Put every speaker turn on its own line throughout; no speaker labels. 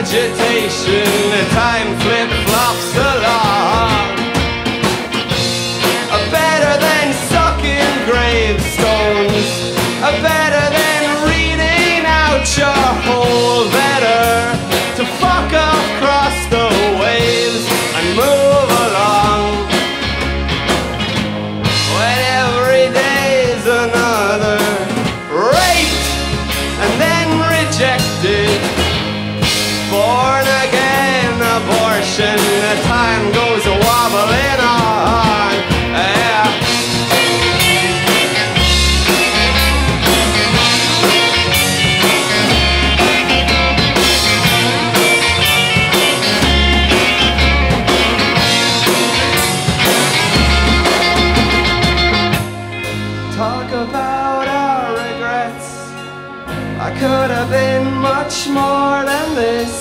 vegetation, time flip-flops along. Better than sucking gravestones, better than reading out your whole. Better to fuck across the waves and move along. When every day's another raped and then rejected, born again abortion, the time goes wobbling on. Yeah. Talk about our regrets. I could have been much more than this,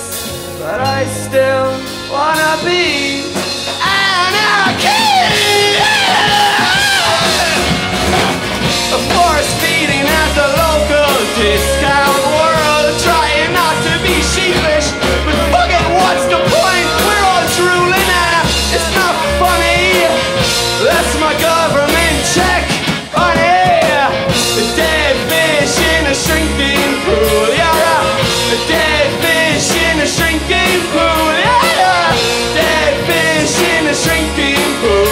but I still wanna be anarchy. Force feeding at the local discount world, trying not to be sheepish, but fuck it, what's the point? We're all drooling and it's not funny. That's my government check, honey. A dead fish in a shrinking pool, yeah. A dead fish in a shrinking pool, yeah. Dead fish in a shrinking pool.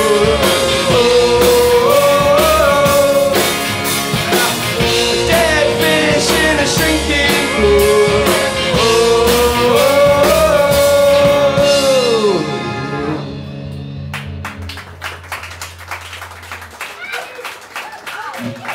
Thank you.